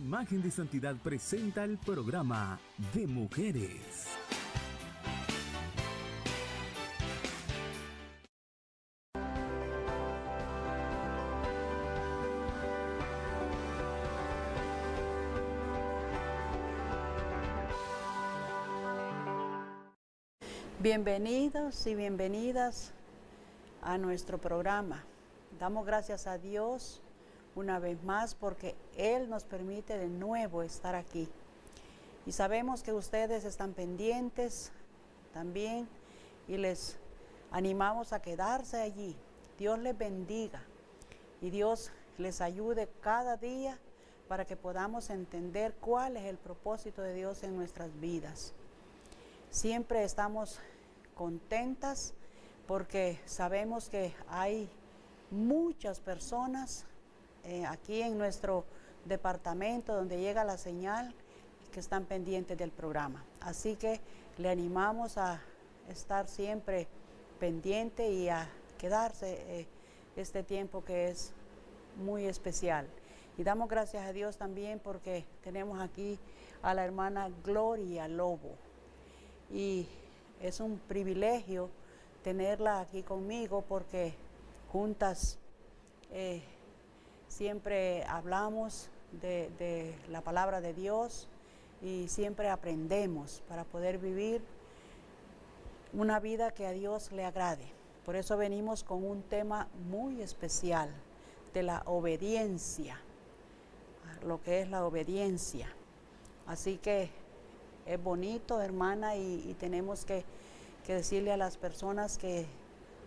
Imagen de Santidad presenta el programa de mujeres. Bienvenidos y bienvenidas a nuestro programa. Damos gracias a Dios una vez más porque Él nos permite de nuevo estar aquí. Y sabemos que ustedes están pendientes también y les animamos a quedarse allí. Dios les bendiga y Dios les ayude cada día para que podamos entender cuál es el propósito de Dios en nuestras vidas. Siempre estamos contentas porque sabemos que hay muchas personas aquí en nuestro departamento donde llega la señal que están pendientes del programa. Así que le animamos a estar siempre pendiente y a quedarse este tiempo que es muy especial. Y damos gracias a Dios también porque tenemos aquí a la hermana Gloria Lobo. Y es un privilegio tenerla aquí conmigo porque juntas siempre hablamos de la palabra de Dios y siempre aprendemos para poder vivir una vida que a Dios le agrade. Por eso venimos con un tema muy especial de la obediencia, lo que es la obediencia. Así que es bonito, hermana, y tenemos que decirle a las personas que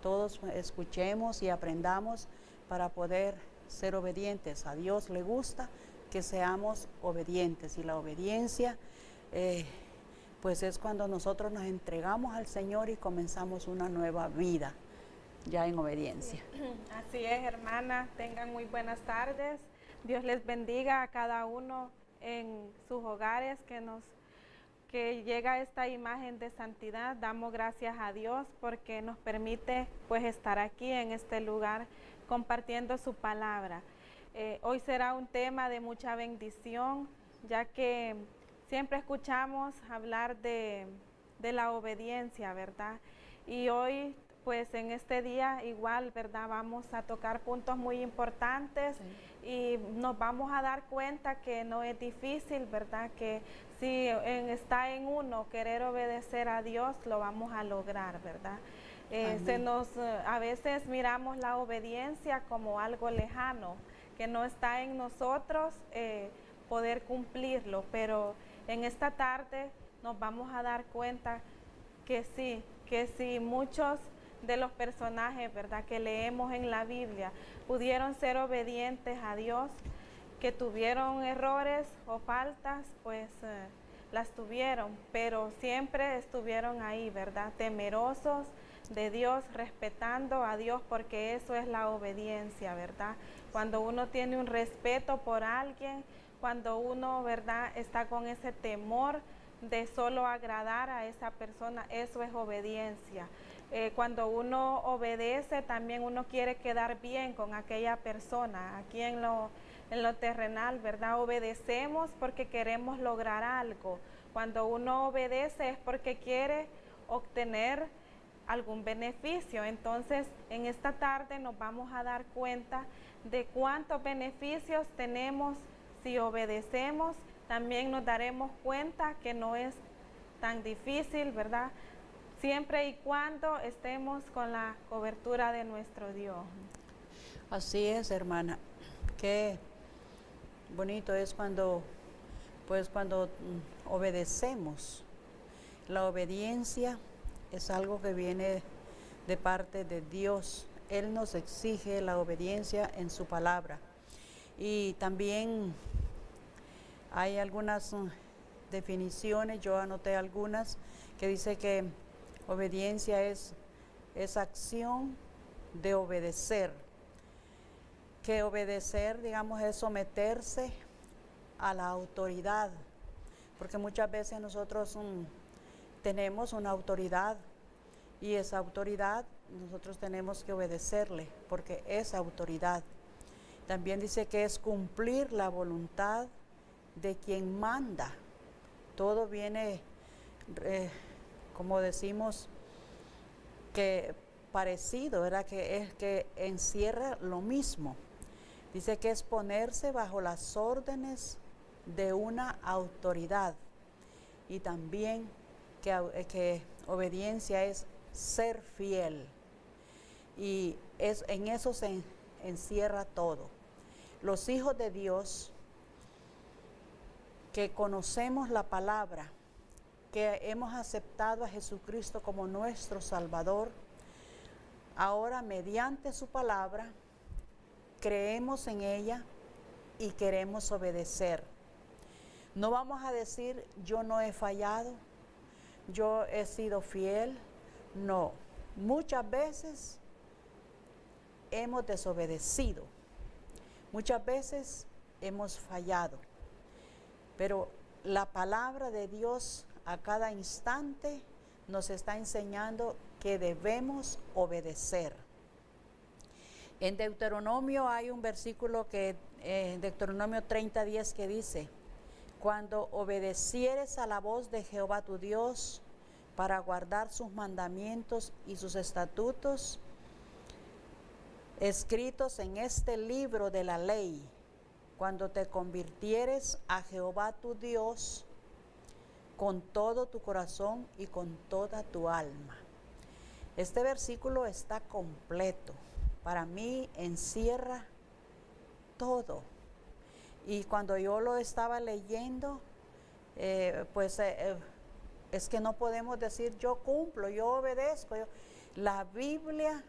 todos escuchemos y aprendamos para poder ser obedientes. A Dios le gusta que seamos obedientes y la obediencia pues es cuando nosotros nos entregamos al Señor y comenzamos una nueva vida ya en obediencia. Así es, hermana, tengan muy buenas tardes. Dios les bendiga a cada uno en sus hogares que llega esta imagen de santidad. Damos gracias a Dios porque nos permite pues estar aquí en este lugar compartiendo su palabra. Hoy será un tema de mucha bendición, ya que siempre escuchamos hablar de la obediencia, ¿verdad? Y hoy pues en este día igual, ¿verdad? Vamos a tocar puntos muy importantes, sí, y nos vamos a dar cuenta que no es difícil, ¿verdad? Que si está en uno querer obedecer a Dios, lo vamos a lograr, ¿verdad? A veces miramos la obediencia como algo lejano, que no está en nosotros poder cumplirlo, pero en esta tarde nos vamos a dar cuenta que sí, muchos de los personajes, ¿verdad?, que leemos en la Biblia pudieron ser obedientes a Dios, que tuvieron errores o faltas, pues las tuvieron, pero siempre estuvieron ahí, ¿verdad?, temerosos de Dios, respetando a Dios, porque eso es la obediencia, ¿verdad? Cuando uno tiene un respeto por alguien, cuando uno, ¿verdad?, está con ese temor de solo agradar a esa persona, eso es obediencia. Cuando uno obedece, también uno quiere quedar bien con aquella persona. Aquí en lo terrenal, ¿verdad?, obedecemos porque queremos lograr algo. Cuando uno obedece es porque quiere obtener algún beneficio. Entonces, en esta tarde nos vamos a dar cuenta de cuántos beneficios tenemos si obedecemos. También nos daremos cuenta que no es tan difícil, ¿verdad?, siempre y cuando estemos con la cobertura de nuestro Dios. Así es, hermana. Qué bonito es cuando obedecemos. La obediencia es algo que viene de parte de Dios. Él nos exige la obediencia en su palabra. Y también hay algunas definiciones, yo anoté algunas, que dice que obediencia es acción de obedecer. Que obedecer, digamos, es someterse a la autoridad, porque muchas veces nosotros tenemos una autoridad y esa autoridad nosotros tenemos que obedecerle porque es autoridad. También dice que es cumplir la voluntad de quien manda. Todo viene, como decimos, que parecido, ¿verdad? Que es que encierra lo mismo. Dice que es ponerse bajo las órdenes de una autoridad, y también que obediencia es ser fiel, y en eso se encierra todo. Los hijos de Dios que conocemos la palabra, que hemos aceptado a Jesucristo como nuestro Salvador, ahora mediante su palabra creemos en ella y queremos obedecer. No vamos a decir yo no he fallado, yo he sido fiel. No, muchas veces hemos desobedecido, muchas veces hemos fallado, pero la palabra de Dios a cada instante nos está enseñando que debemos obedecer. En Deuteronomio hay un versículo que, Deuteronomio 30:10, que dice: cuando obedecieres a la voz de Jehová tu Dios para guardar sus mandamientos y sus estatutos, escritos en este libro de la ley, cuando te convirtieres a Jehová tu Dios con todo tu corazón y con toda tu alma. Este versículo está completo. Para mí encierra todo. Y cuando yo lo estaba leyendo, es que no podemos decir yo cumplo, yo obedezco. La Biblia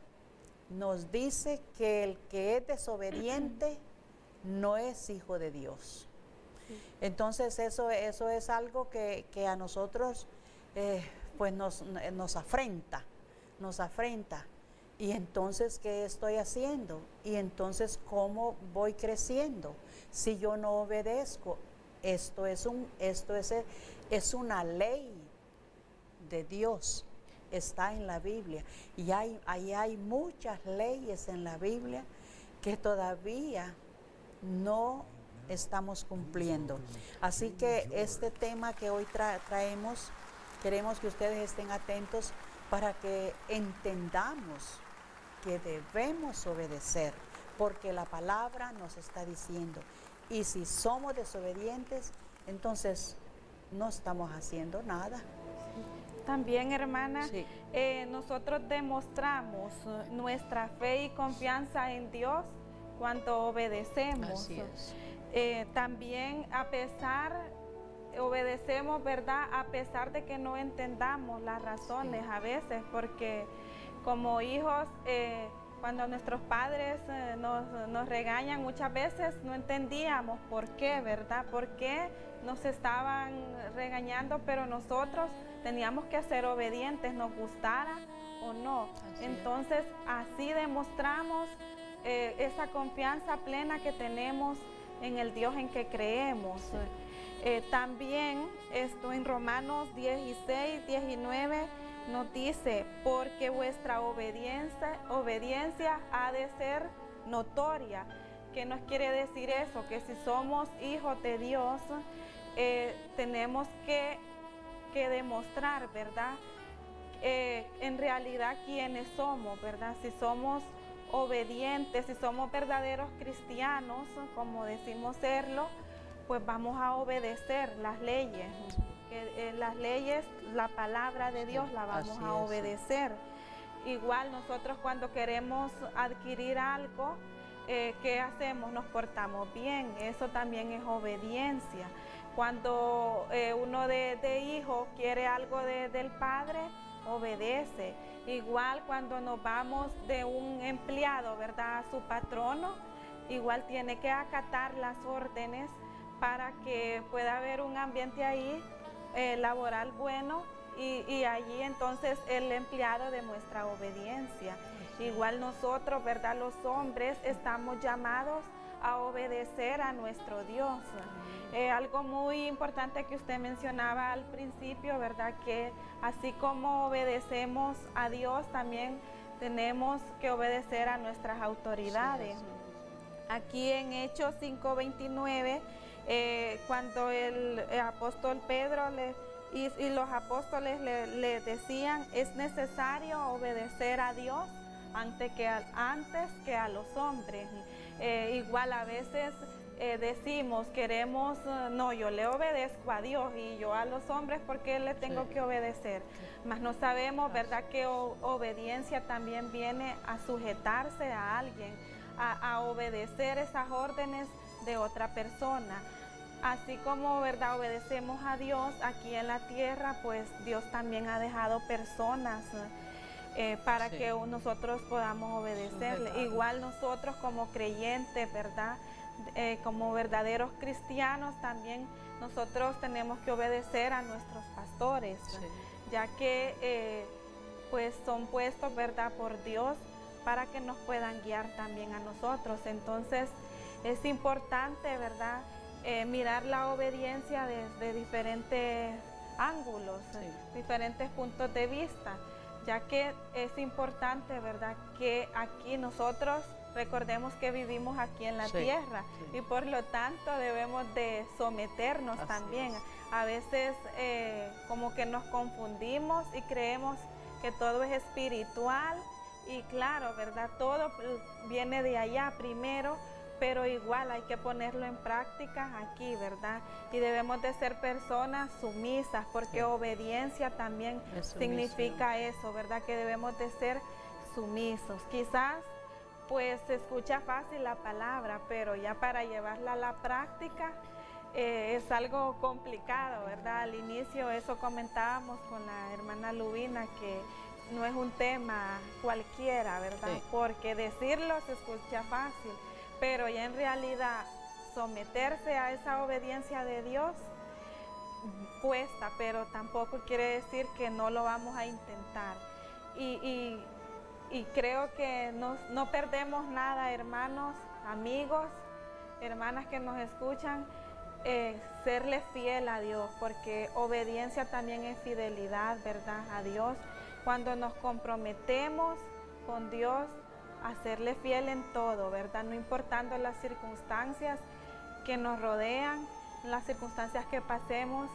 nos dice que el que es desobediente no es hijo de Dios. Entonces eso es algo que a nosotros pues nos afrenta. Y entonces, ¿qué estoy haciendo? Y entonces, ¿cómo voy creciendo si yo no obedezco? Esto es una ley de Dios, está en la Biblia. Y hay muchas leyes en la Biblia que todavía no estamos cumpliendo. Así que este tema que hoy traemos, queremos que ustedes estén atentos para que entendamos que debemos obedecer, porque la palabra nos está diciendo. Y si somos desobedientes, entonces no estamos haciendo nada. También, hermana, Sí. Nosotros demostramos nuestra fe y confianza en Dios cuando obedecemos. Así es. También obedecemos, ¿verdad? A pesar de que no entendamos las razones, sí, a veces, porque como hijos, cuando nuestros padres nos regañan, muchas veces no entendíamos por qué, ¿verdad? ¿Por qué nos estaban regañando? Pero nosotros teníamos que ser obedientes, nos gustara o no. Entonces, así demostramos esa confianza plena que tenemos en el Dios en que creemos. También esto en Romanos 16, 19 nos dice: porque vuestra obediencia ha de ser notoria. ¿Qué nos quiere decir eso? Que si somos hijos de Dios, tenemos que demostrar, ¿verdad? En realidad quiénes somos, ¿verdad? Si somos obedientes, si somos verdaderos cristianos, como decimos serlo, pues vamos a obedecer las leyes. Las leyes, la palabra de Dios la vamos a obedecer. Igual nosotros cuando queremos adquirir algo, ¿qué hacemos? Nos portamos bien. Eso también es obediencia. Cuando uno de hijo quiere algo del padre, obedece. Igual cuando nos vamos de un empleado, ¿verdad?, a su patrono, igual tiene que acatar las órdenes para que pueda haber un ambiente ahí laboral bueno, y allí entonces el empleado demuestra obediencia. Igual nosotros, ¿verdad?, los hombres estamos llamados a obedecer a nuestro Dios. Algo muy importante que usted mencionaba al principio, ¿verdad?, que así como obedecemos a Dios, también tenemos que obedecer a nuestras autoridades. Aquí en Hechos 5:29 Cuando el apóstol Pedro y los apóstoles le decían, es necesario obedecer a Dios antes que a los hombres. Igual a veces decimos, queremos, no, yo le obedezco a Dios y yo a los hombres, ¿porque le tengo que obedecer? Mas no sabemos, ¿verdad?, que obediencia también viene a sujetarse a alguien, a obedecer esas órdenes de otra persona. Así como, ¿verdad?, obedecemos a Dios aquí en la tierra, pues Dios también ha dejado personas para que nosotros podamos obedecerle. Igual nosotros como creyentes, ¿verdad?, como verdaderos cristianos, también nosotros tenemos que obedecer a nuestros pastores, ya que pues son puestos, ¿verdad?, por Dios para que nos puedan guiar también a nosotros. Entonces es importante, ¿verdad?, mirar la obediencia desde diferentes ángulos, diferentes puntos de vista, ya que es importante, ¿verdad?, que aquí nosotros recordemos que vivimos aquí en la tierra y por lo tanto debemos de someternos también. A veces como que nos confundimos y creemos que todo es espiritual y claro, ¿verdad?, todo viene de allá primero, pero igual hay que ponerlo en práctica aquí, ¿verdad? Y debemos de ser personas sumisas, porque obediencia también significa eso, ¿verdad? Que debemos de ser sumisos. Quizás pues se escucha fácil la palabra, pero ya para llevarla a la práctica es algo complicado, ¿verdad? Al inicio eso comentábamos con la hermana Lubina, que no es un tema cualquiera, ¿verdad? Porque decirlo se escucha fácil, pero ya en realidad someterse a esa obediencia de Dios cuesta, pero tampoco quiere decir que no lo vamos a intentar. Y creo que no perdemos nada, hermanos, amigos, hermanas que nos escuchan, serle fiel a Dios, porque obediencia también es fidelidad, ¿verdad?, a Dios. Cuando nos comprometemos con Dios, a serle fiel en todo, ¿verdad?, no importando las circunstancias que nos rodean, las circunstancias que pasemos,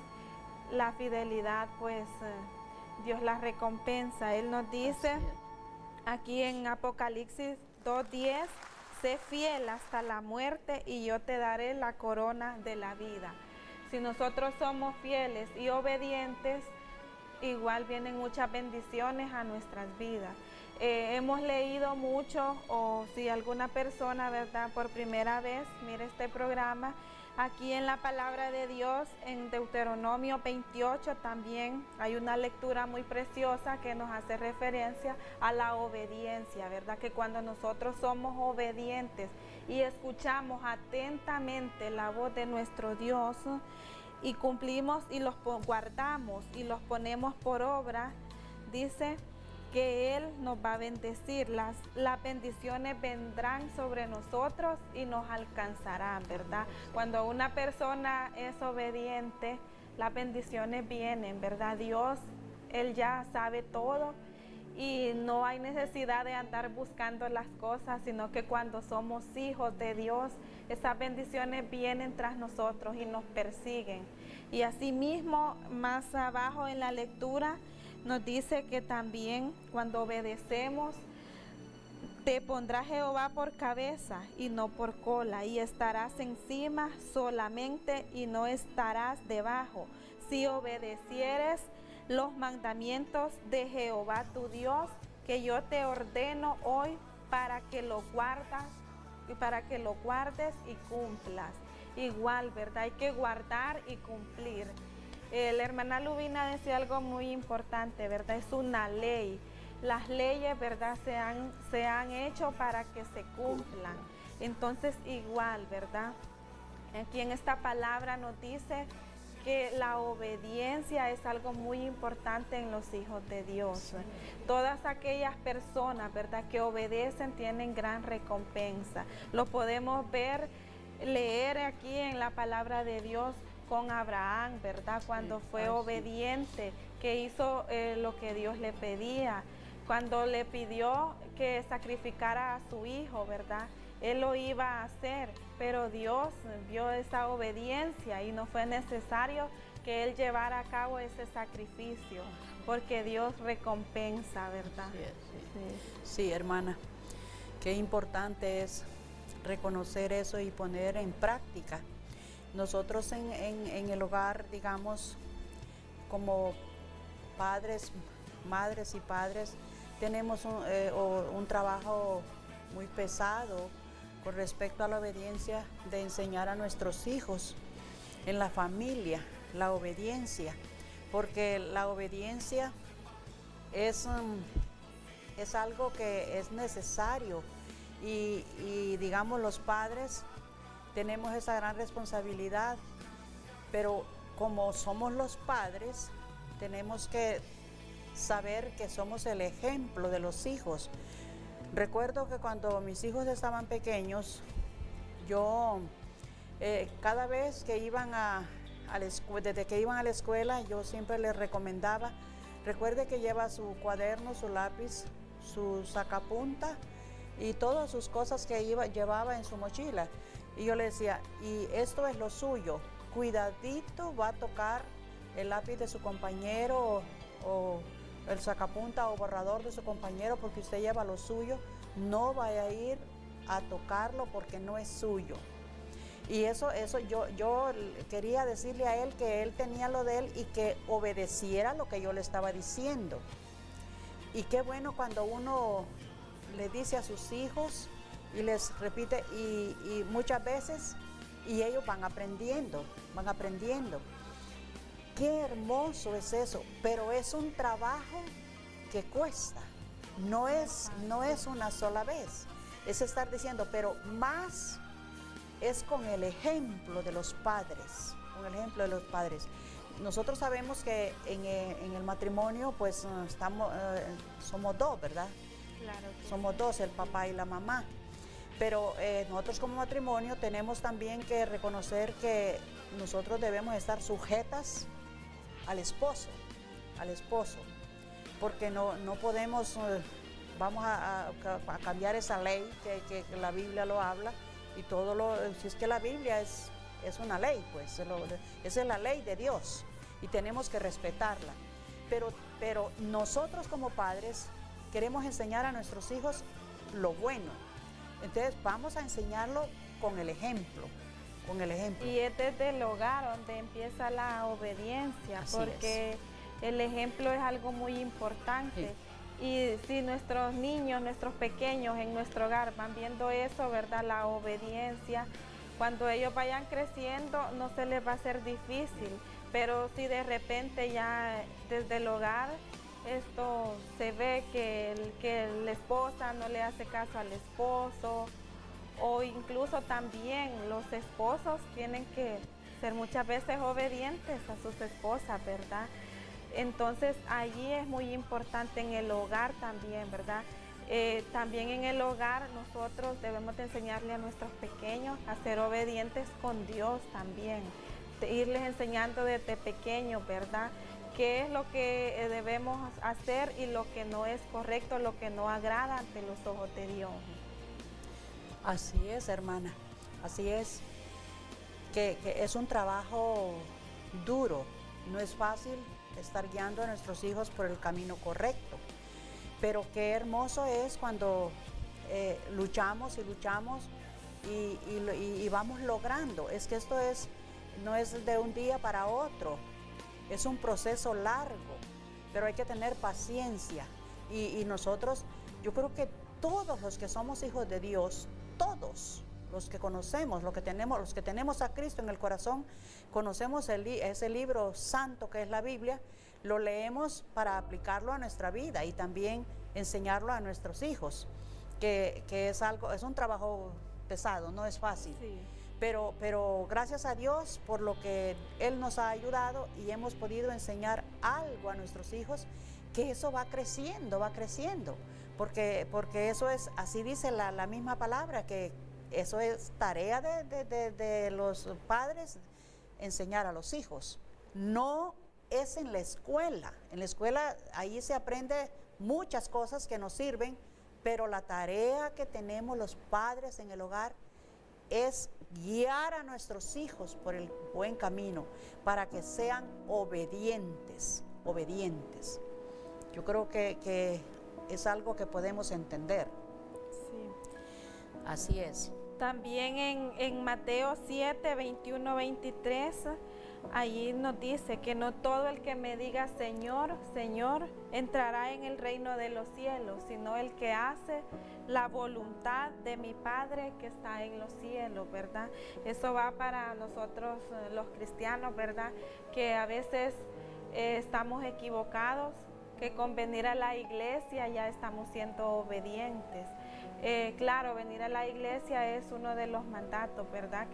la fidelidad, pues Dios la recompensa. Él nos dice aquí en Apocalipsis 2:10, sé fiel hasta la muerte y yo te daré la corona de la vida. Si nosotros somos fieles y obedientes, igual vienen muchas bendiciones a nuestras vidas. Hemos leído mucho, o si alguna persona, ¿verdad?, por primera vez mira este programa, aquí en la palabra de Dios, en Deuteronomio 28 también hay una lectura muy preciosa que nos hace referencia a la obediencia, ¿verdad? Que cuando nosotros somos obedientes y escuchamos atentamente la voz de nuestro Dios y cumplimos y los guardamos y los ponemos por obra, dice que Él nos va a bendecir, las bendiciones vendrán sobre nosotros y nos alcanzarán, ¿verdad? Cuando una persona es obediente, las bendiciones vienen, ¿verdad? Dios, Él ya sabe todo y no hay necesidad de andar buscando las cosas, sino que cuando somos hijos de Dios, esas bendiciones vienen tras nosotros y nos persiguen. Y asimismo, más abajo en la lectura, nos dice que también cuando obedecemos, te pondrá Jehová por cabeza y no por cola, y estarás encima solamente y no estarás debajo, si obedecieres los mandamientos de Jehová tu Dios, que yo te ordeno hoy para que lo guardes y cumplas. Igual, ¿verdad? Hay que guardar y cumplir. La hermana Lubina decía algo muy importante, ¿verdad? Es una ley. Las leyes, ¿verdad?, se han hecho para que se cumplan. Entonces, igual, ¿verdad? Aquí en esta palabra nos dice que la obediencia es algo muy importante en los hijos de Dios. Todas aquellas personas, ¿verdad?, que obedecen tienen gran recompensa. Lo podemos leer aquí en la palabra de Dios con Abraham, ¿verdad? Cuando fue obediente, que hizo lo que Dios le pedía, cuando le pidió que sacrificara a su hijo, ¿verdad? él lo iba a hacer, pero Dios vio esa obediencia y no fue necesario que él llevara a cabo ese sacrificio, porque Dios recompensa, ¿verdad? Así es, sí, hermana, qué importante es reconocer eso y poner en práctica. Nosotros en el hogar, digamos, como padres, madres y padres, tenemos un trabajo muy pesado con respecto a la obediencia, de enseñar a nuestros hijos en la familia la obediencia, porque la obediencia es algo que es necesario y digamos los padres tenemos esa gran responsabilidad, pero como somos los padres tenemos que saber que somos el ejemplo de los hijos. Recuerdo que cuando mis hijos estaban pequeños, yo cada vez que iban desde que iban a la escuela, yo siempre les recomendaba, recuerde que lleva su cuaderno, su lápiz, su sacapunta y todas sus cosas que llevaba en su mochila. Y yo le decía, y esto es lo suyo, cuidadito va a tocar el lápiz de su compañero o el sacapunta o borrador de su compañero porque usted lleva lo suyo, no vaya a ir a tocarlo porque no es suyo. Y eso yo quería decirle a él que él tenía lo de él y que obedeciera lo que yo le estaba diciendo. Y qué bueno cuando uno le dice a sus hijos y les repite y muchas veces y ellos van aprendiendo. Qué hermoso es eso, pero es un trabajo que cuesta, no es una sola vez, es estar diciendo, pero más es con el ejemplo de los padres, Nosotros sabemos que en el matrimonio pues somos dos, ¿verdad? Claro que Somos dos, el papá y la mamá. Pero nosotros como matrimonio tenemos también que reconocer que nosotros debemos estar sujetas al esposo, porque no podemos, vamos a cambiar esa ley que la Biblia lo habla y si es que la Biblia es una ley, pues esa es la ley de Dios y tenemos que respetarla. Pero nosotros como padres queremos enseñar a nuestros hijos lo bueno. Entonces vamos a enseñarlo con el ejemplo. Y es desde el hogar donde empieza la obediencia, Así porque el ejemplo es algo muy importante. Sí. Y si nuestros niños, nuestros pequeños en nuestro hogar van viendo eso, ¿verdad? La obediencia, cuando ellos vayan creciendo no se les va a hacer difícil, pero si de repente ya desde el hogar esto se ve que la esposa no le hace caso al esposo, o incluso también los esposos tienen que ser muchas veces obedientes a sus esposas, ¿verdad? Entonces allí es muy importante en el hogar también, ¿verdad? También en el hogar nosotros debemos de enseñarle a nuestros pequeños a ser obedientes con Dios también, irles enseñando desde pequeños, ¿verdad? Qué es lo que debemos hacer y lo que no es correcto, lo que no agrada ante los ojos de Dios. Así es, hermana, así es, que es un trabajo duro, no es fácil estar guiando a nuestros hijos por el camino correcto, pero qué hermoso es cuando luchamos y vamos logrando. Es que esto no es de un día para otro, es un proceso largo, pero hay que tener paciencia y nosotros, yo creo que todos los que somos hijos de Dios, todos los que conocemos, los que tenemos a Cristo en el corazón, conocemos ese libro santo que es la Biblia, lo leemos para aplicarlo a nuestra vida y también enseñarlo a nuestros hijos, que es un trabajo pesado, no es fácil. Sí. Pero gracias a Dios por lo que Él nos ha ayudado y hemos podido enseñar algo a nuestros hijos, que eso va creciendo, porque eso es, así dice la misma palabra, que eso es tarea de los padres, enseñar a los hijos. No es en la escuela ahí se aprende muchas cosas que nos sirven pero la tarea que tenemos los padres en el hogar es guiar a nuestros hijos por el buen camino para que sean obedientes. Yo creo que es algo que podemos entender. Sí. Así es. También en Mateo 7, 21, 23, allí nos dice que no todo el que me diga Señor, Señor, entrará en el reino de los cielos, sino el que hace la voluntad de mi Padre que está en los cielos, ¿verdad? Eso va para nosotros los cristianos, ¿verdad? Que a veces estamos equivocados, que con venir a la iglesia ya estamos siendo obedientes. Claro, venir a la iglesia es uno de los mandatos, ¿verdad?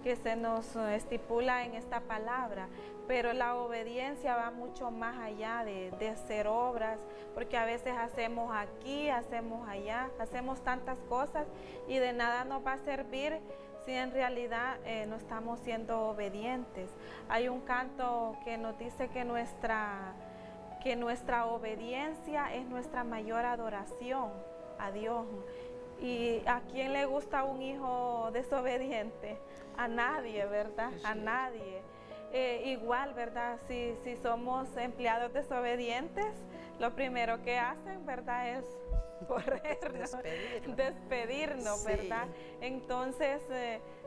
Que se nos estipula en esta palabra, pero la obediencia va mucho más allá de hacer obras, porque a veces hacemos aquí, hacemos allá, hacemos tantas cosas y de nada nos va a servir si en realidad no estamos siendo obedientes. Hay un canto que nos dice que nuestra obediencia es nuestra mayor adoración a Dios. ¿Y a quién le gusta un hijo desobediente? A nadie, ¿verdad? A nadie. Igual, ¿verdad? Si somos empleados desobedientes, lo primero que hacen, ¿verdad? Es corrernos, despedirnos, Sí. ¿verdad? Entonces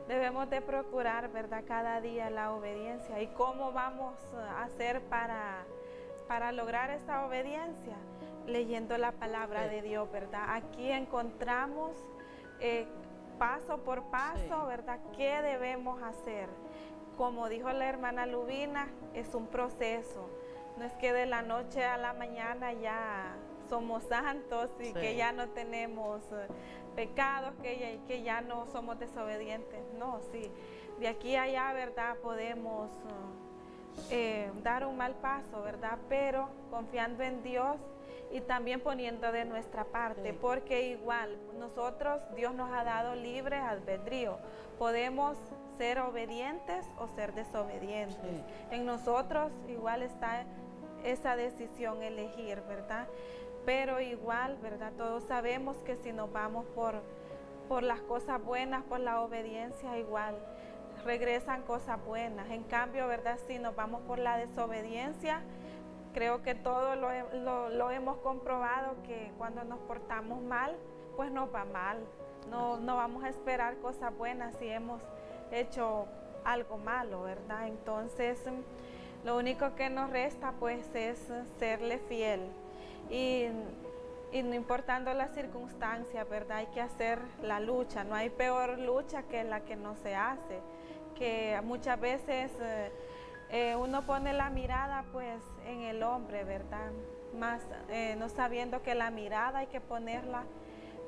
debemos de procurar, ¿verdad? Cada día la obediencia. ¿Y cómo vamos a hacer para lograr esa obediencia? Leyendo la palabra de Dios, ¿verdad? Aquí encontramos paso por paso, ¿verdad? ¿Qué debemos hacer? Como dijo la hermana Lubina, es un proceso. No es que de la noche a la mañana ya somos santos y que ya no tenemos pecados, que ya no somos desobedientes. No, sí. De aquí a allá, ¿verdad? Podemos dar un mal paso, ¿verdad? Pero confiando en Dios y también poniendo de nuestra parte, porque igual nosotros, Dios nos ha dado libre albedrío. Podemos ser obedientes o ser desobedientes. En nosotros igual está esa decisión, elegir, ¿verdad? Pero igual, ¿verdad? Todos sabemos que si nos vamos por las cosas buenas, por la obediencia, igual regresan cosas buenas. En cambio, ¿verdad? Si nos vamos por la desobediencia, creo que todos lo hemos comprobado, que cuando nos portamos mal, pues nos va mal. No vamos a esperar cosas buenas si hemos hecho algo malo, ¿verdad? Entonces, lo único que nos resta, pues, es serle fiel. Y no importando las circunstancias, ¿verdad? Hay que hacer la lucha. No hay peor lucha que la que no se hace. Que muchas veces uno pone la mirada, pues, en el hombre, ¿verdad? Más no sabiendo que la mirada hay que ponerla,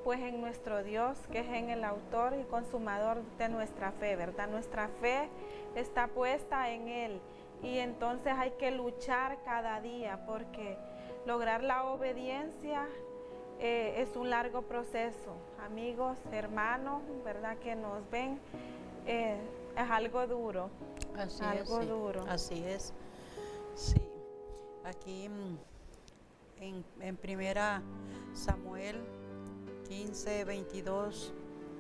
pues, en nuestro Dios, que es en el autor y consumador de nuestra fe, ¿verdad? Nuestra fe está puesta en Él y entonces hay que luchar cada día, porque lograr la obediencia es un largo proceso. Amigos, hermanos, ¿verdad? Que nos ven, es algo duro. Así algo es, sí. duro. Así es. Sí. Aquí en primera Samuel 15, 22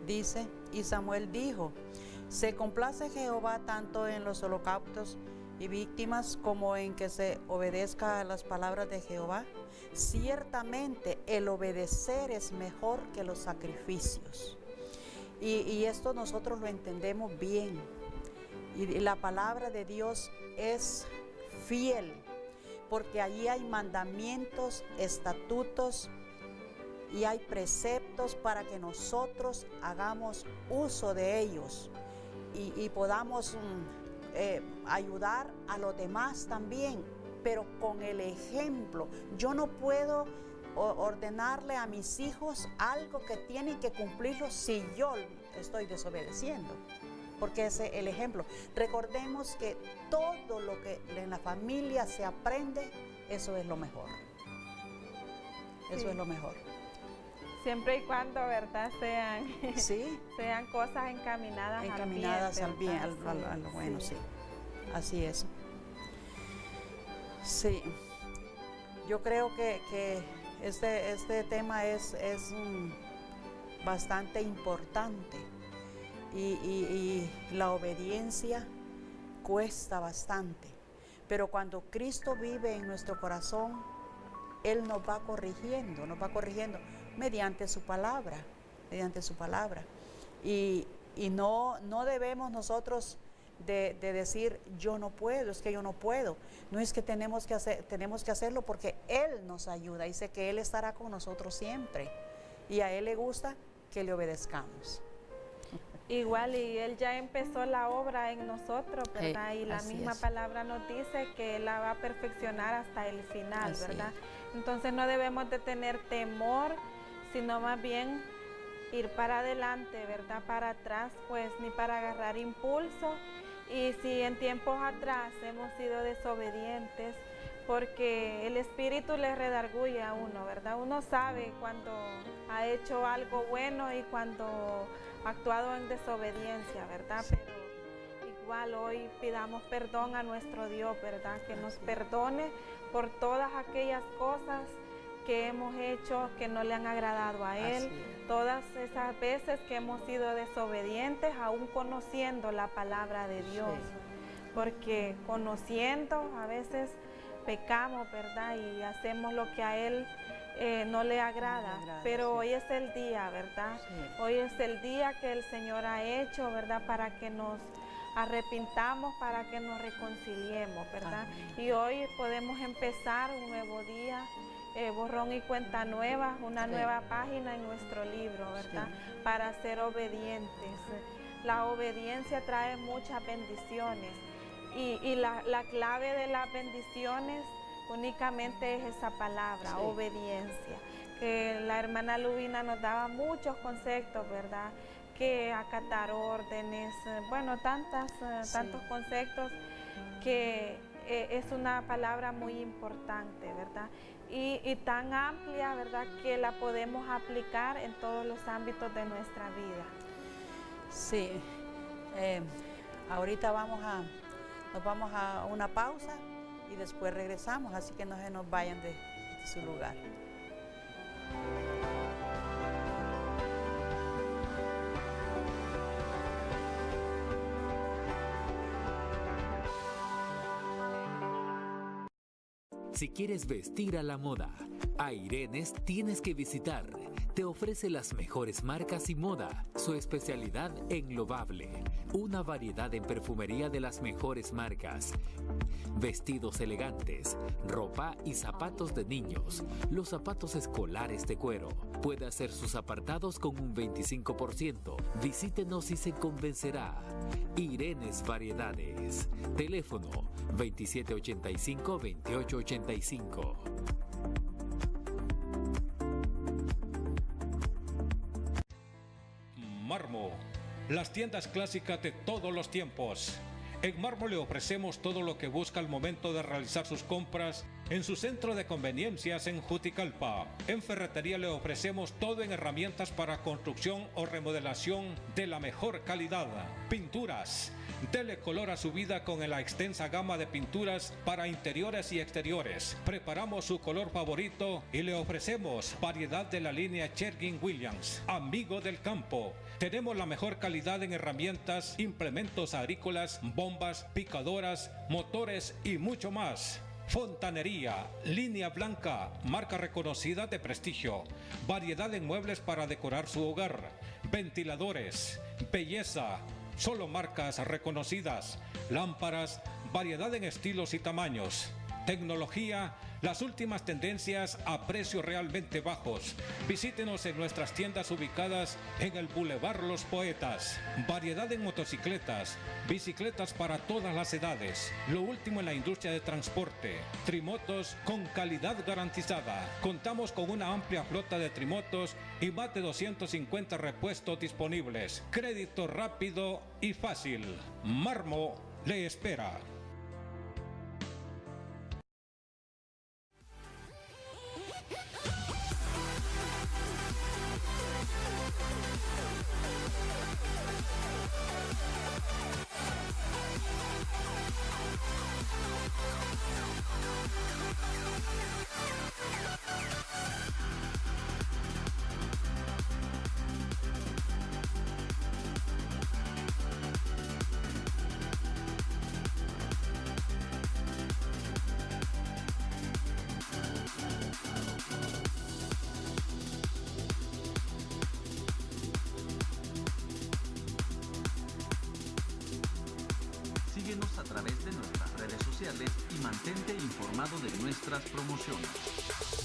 dice, y Samuel dijo, se complace Jehová tanto en los holocaustos y víctimas como en que se obedezca a las palabras de Jehová. Ciertamente el obedecer es mejor que los sacrificios. Y esto nosotros lo entendemos bien. Y la palabra de Dios es fiel, porque allí hay mandamientos, estatutos y hay preceptos para que nosotros hagamos uso de ellos y podamos ayudar a los demás también, pero con el ejemplo. Yo no puedo ordenarle a mis hijos algo que tienen que cumplirlo si yo estoy desobedeciendo, porque ese es el ejemplo. Recordemos que todo lo que en la familia se aprende, eso es lo mejor. Eso es lo mejor. Siempre y cuando, ¿verdad? Sean cosas encaminadas al bien, a lo bueno, sí. Así es. Sí. Yo creo que este tema es bastante importante y la obediencia cuesta bastante, pero cuando Cristo vive en nuestro corazón, Él nos va corrigiendo mediante su palabra, y no debemos nosotros de decir yo no puedo, es que yo no puedo. No es que tenemos que hacerlo porque Él nos ayuda, dice que Él estará con nosotros siempre y a Él le gusta que le obedezcamos. Igual, y Él ya empezó la obra en nosotros, ¿verdad? Y la misma palabra nos dice que Él la va a perfeccionar hasta el final, ¿verdad? Entonces no debemos de tener temor, sino más bien ir para adelante, ¿verdad? Para atrás, pues, ni para agarrar impulso. Y si en tiempos atrás hemos sido desobedientes, porque el Espíritu le redarguye a uno, ¿verdad? Uno sabe cuando ha hecho algo bueno y cuando ha actuado en desobediencia, ¿verdad? Pero igual hoy pidamos perdón a nuestro Dios, ¿verdad? Que nos perdone por todas aquellas cosas que hemos hecho que no le han agradado a Él, todas esas veces que hemos sido desobedientes, aún conociendo la palabra de Dios, porque conociendo a veces pecamos, ¿verdad? Y hacemos lo que a Él no le agrada, pero hoy es el día, ¿verdad? Hoy es el día que el Señor ha hecho, ¿verdad? Para que nos arrepintamos, para que nos reconciliemos, ¿verdad? Y hoy podemos empezar un nuevo día, borrón y cuenta nueva, una nueva página en nuestro libro, ¿verdad? Para ser obedientes. La obediencia trae muchas bendiciones y la clave de las bendiciones únicamente es esa palabra, obediencia. Que la hermana Lubina nos daba muchos conceptos, ¿verdad? Que acatar órdenes, bueno, tantos conceptos que es una palabra muy importante, ¿verdad? Y tan amplia, ¿verdad? Que la podemos aplicar en todos los ámbitos de nuestra vida. Sí, ahorita nos vamos a una pausa y después regresamos, así que no se nos vayan de su lugar. Si quieres vestir a la moda, a Irenes tienes que visitar. Te ofrece las mejores marcas y moda, su especialidad englobable, una variedad en perfumería de las mejores marcas, vestidos elegantes, ropa y zapatos de niños, los zapatos escolares de cuero. Puede hacer sus apartados con un 25%. Visítenos y se convencerá. Irenes Variedades. Teléfono 2785-2885. Marmo, las tiendas clásicas de todos los tiempos. En Marmo le ofrecemos todo lo que busca al momento de realizar sus compras en su centro de conveniencias en Juticalpa. En ferretería le ofrecemos todo en herramientas para construcción o remodelación de la mejor calidad. Pinturas. Dele color a su vida con la extensa gama de pinturas para interiores y exteriores. Preparamos su color favorito y le ofrecemos variedad de la línea Sherwin-Williams, amigo del campo. Tenemos la mejor calidad en herramientas, implementos agrícolas, bombas, picadoras, motores y mucho más. Fontanería, línea blanca, marca reconocida de prestigio. Variedad en muebles para decorar su hogar. Ventiladores, belleza, solo marcas reconocidas. Lámparas, variedad en estilos y tamaños. Tecnología, las últimas tendencias a precios realmente bajos. Visítenos en nuestras tiendas ubicadas en el Boulevard Los Poetas. Variedad en motocicletas, bicicletas para todas las edades. Lo último en la industria de transporte. Trimotos con calidad garantizada. Contamos con una amplia flota de trimotos y más de 250 repuestos disponibles. Crédito rápido y fácil. Marmo le espera. mantente informado de nuestras promociones.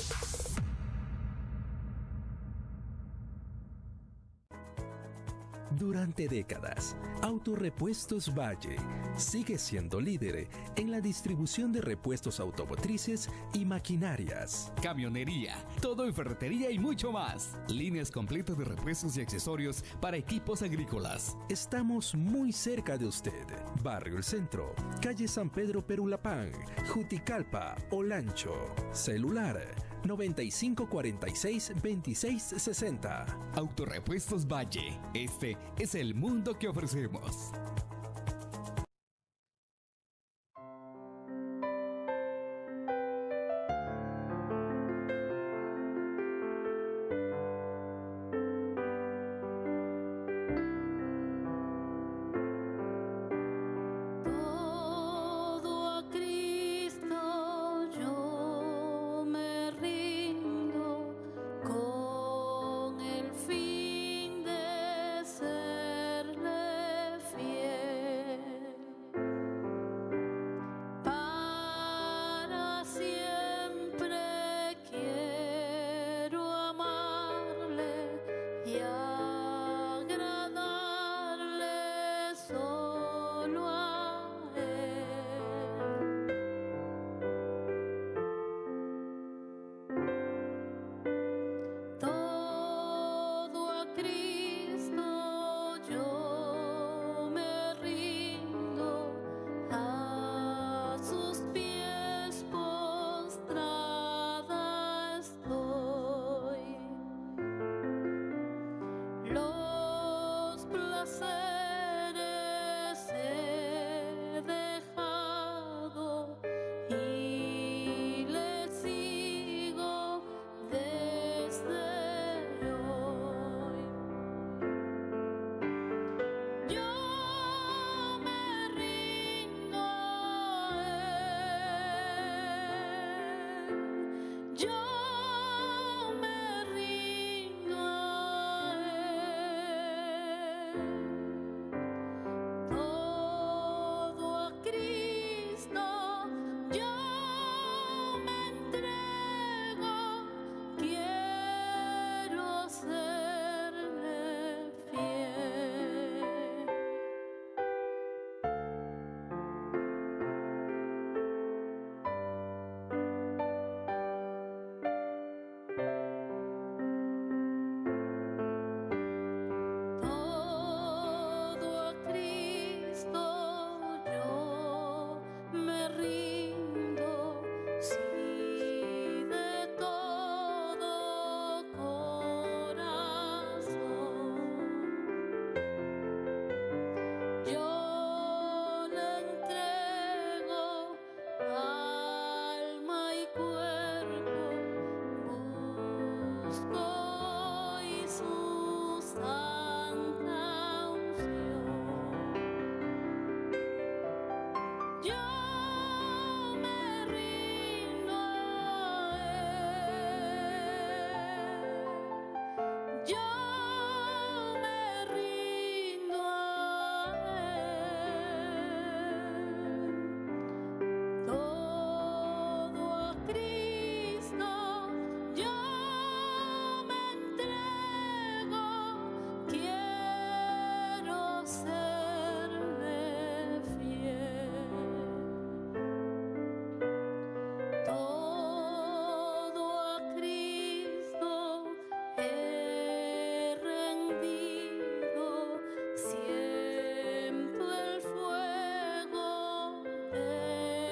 Durante décadas, Autorepuestos Valle sigue siendo líder en la distribución de repuestos automotrices y maquinarias. Camionería, todo en ferretería y mucho más. Líneas completas de repuestos y accesorios para equipos agrícolas. Estamos muy cerca de usted. Barrio El Centro, calle San Pedro Perulapán, Juticalpa, Olancho. Celular 9546-2660. Autorepuestos Valle. Este es el mundo que ofrecemos.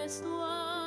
Su amor.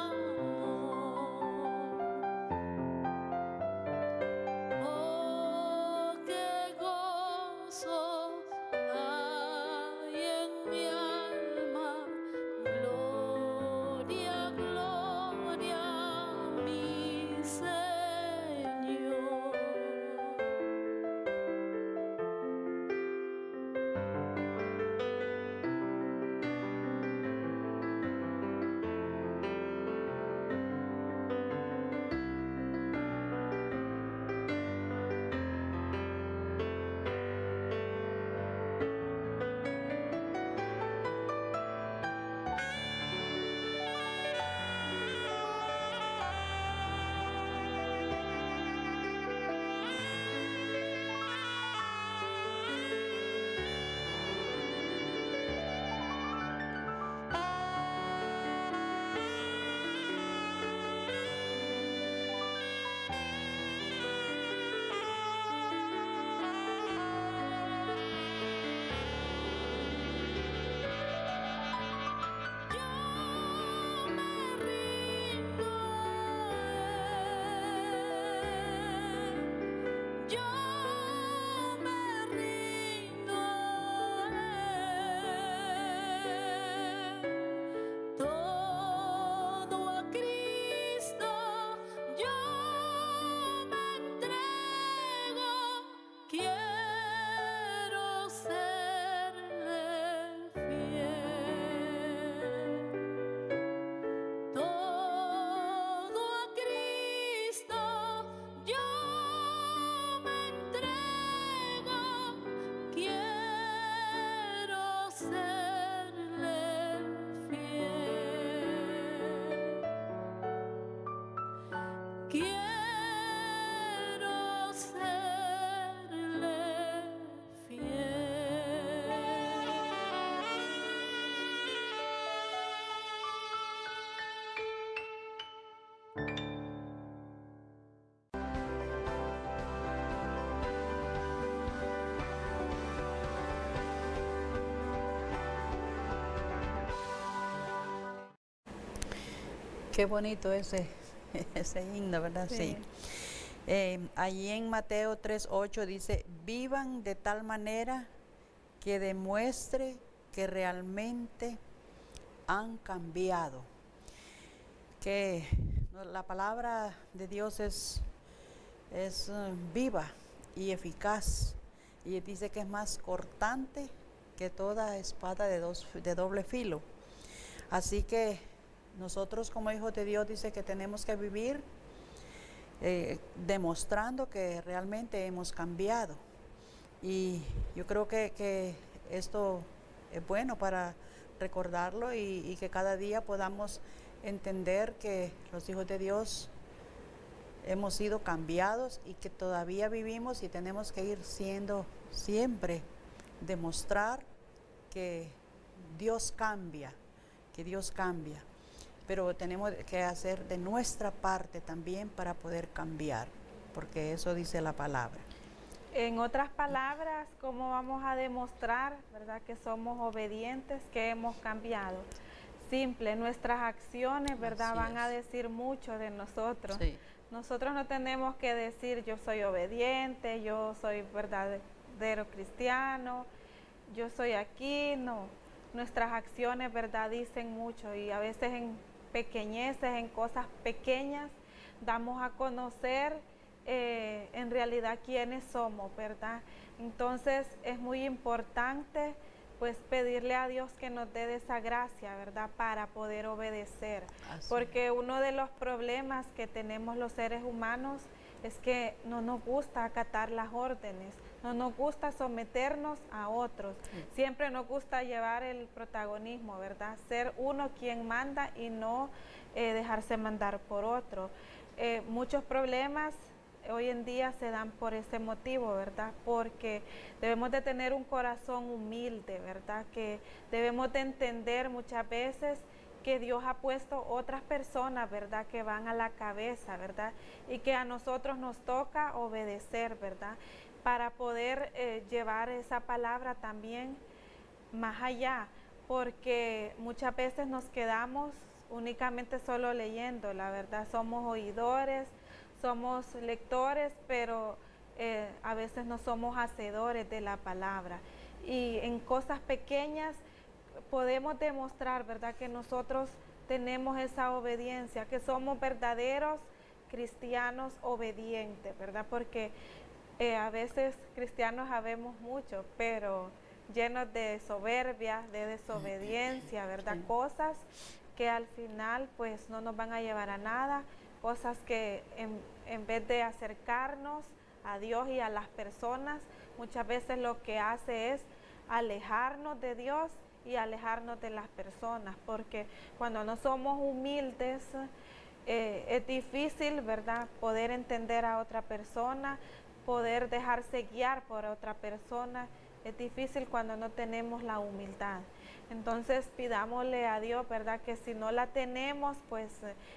Qué bonito ese, ese himno, ¿verdad? Sí. Allí en Mateo 3:8 dice, vivan de tal manera que demuestre que realmente han cambiado. Que la palabra de Dios es viva y eficaz. Y dice que es más cortante que toda espada de doble filo. Así que nosotros como hijos de Dios dice que tenemos que vivir demostrando que realmente hemos cambiado. Y yo creo que esto es bueno para recordarlo y que cada día podamos entender que los hijos de Dios hemos sido cambiados y que todavía vivimos y tenemos que ir siendo siempre, demostrar que Dios cambia, pero tenemos que hacer de nuestra parte también para poder cambiar, porque eso dice la palabra. En otras palabras, ¿cómo vamos a demostrar, verdad, que somos obedientes, que hemos cambiado? Simple, nuestras acciones, verdad, van a decir mucho de nosotros. Sí. Nosotros no tenemos que decir yo soy obediente, yo soy verdadero cristiano, yo soy aquí, no. Nuestras acciones, verdad, dicen mucho y a veces en pequeñeces, en cosas pequeñas, damos a conocer en realidad quiénes somos, ¿verdad? Entonces es muy importante pues pedirle a Dios que nos dé esa gracia, ¿verdad? Para poder obedecer. Así. Porque uno de los problemas que tenemos los seres humanos es que no nos gusta acatar las órdenes, no nos gusta someternos a otros, siempre nos gusta llevar el protagonismo, ¿verdad? Ser uno quien manda y no dejarse mandar por otro. Muchos problemas hoy en día se dan por ese motivo, ¿verdad? Porque debemos de tener un corazón humilde, ¿verdad? Que debemos de entender muchas veces que Dios ha puesto otras personas, ¿verdad? Que van a la cabeza, ¿verdad? Y que a nosotros nos toca obedecer, ¿verdad? Para poder llevar esa palabra también más allá, porque muchas veces nos quedamos únicamente solo leyendo, la verdad, somos oidores, somos lectores, pero a veces no somos hacedores de la palabra. Y en cosas pequeñas podemos demostrar, ¿verdad?, que nosotros tenemos esa obediencia, que somos verdaderos cristianos obedientes, ¿verdad? Porque a veces cristianos sabemos mucho, pero llenos de soberbia, de desobediencia, ¿verdad? Sí. Cosas que al final pues no nos van a llevar a nada, cosas que en vez de acercarnos a Dios y a las personas, muchas veces lo que hace es alejarnos de Dios y alejarnos de las personas, porque cuando no somos humildes es difícil, ¿verdad?, poder entender a otra persona, poder dejarse guiar por otra persona. Es difícil cuando no tenemos la humildad. Entonces pidámosle a Dios, ¿verdad?, que si no la tenemos, pues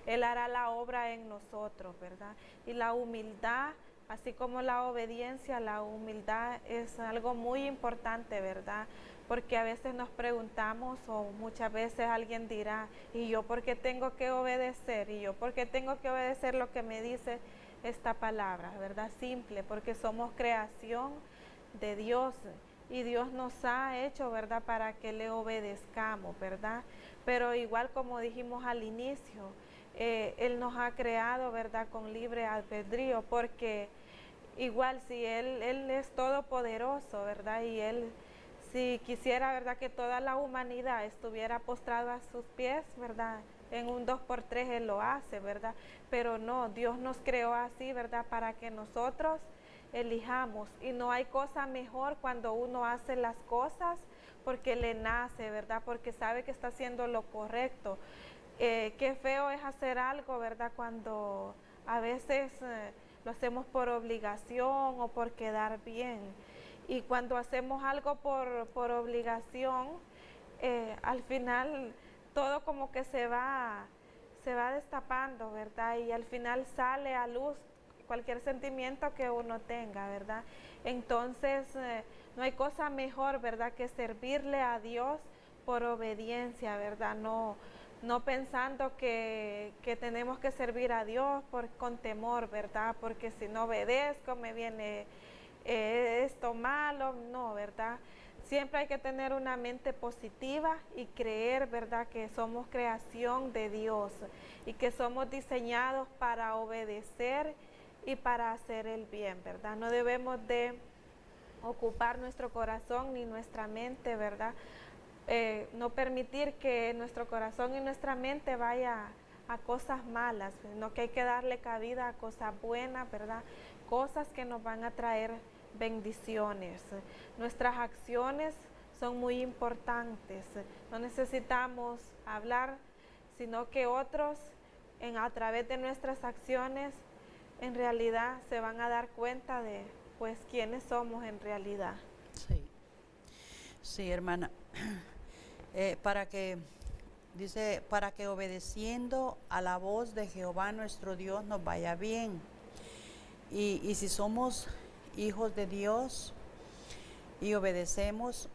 Él hará la obra en nosotros, ¿verdad? Y la humildad, así como la obediencia, la humildad es algo muy importante, ¿verdad? Porque a veces nos preguntamos, o muchas veces alguien dirá, ¿y yo por qué tengo que obedecer? ¿Y yo por qué tengo que obedecer lo que me dice esta palabra? ¿Verdad? Simple, porque somos creación de Dios. Y Dios nos ha hecho, ¿verdad?, para que le obedezcamos, ¿verdad? Pero igual como dijimos al inicio, Él nos ha creado, ¿verdad?, con libre albedrío, porque igual si Él es todopoderoso, ¿verdad? Y Él, si quisiera, ¿verdad?, que toda la humanidad estuviera postrada a sus pies, ¿verdad?, en un 2x3 Él lo hace, ¿verdad? Pero no, Dios nos creó así, ¿verdad?, para que nosotros elijamos, y no hay cosa mejor cuando uno hace las cosas porque le nace, ¿verdad?, porque sabe que está haciendo lo correcto. Qué feo es hacer algo, ¿verdad?, cuando a veces lo hacemos por obligación o por quedar bien, y cuando hacemos algo por obligación, al final todo como que se va destapando, ¿verdad?, y al final sale a luz cualquier sentimiento que uno tenga, ¿verdad? Entonces, no hay cosa mejor, ¿verdad?, que servirle a Dios por obediencia, ¿verdad? No no pensando que tenemos que servir a Dios con temor, ¿verdad? Porque si no obedezco me viene esto malo, no, ¿verdad? Siempre hay que tener una mente positiva y creer, ¿verdad?, que somos creación de Dios y que somos diseñados para obedecer y para hacer el bien, ¿verdad? No debemos de ocupar nuestro corazón ni nuestra mente, ¿verdad? No permitir que nuestro corazón y nuestra mente vaya a cosas malas, sino que hay que darle cabida a cosas buenas, ¿verdad? Cosas que nos van a traer bendiciones. Nuestras acciones son muy importantes. No necesitamos hablar, sino que otros, a través de nuestras acciones, en realidad se van a dar cuenta de, pues, quiénes somos en realidad. Sí, sí, hermana. Para que obedeciendo a la voz de Jehová nuestro Dios nos vaya bien. Y si somos hijos de Dios y obedecemos,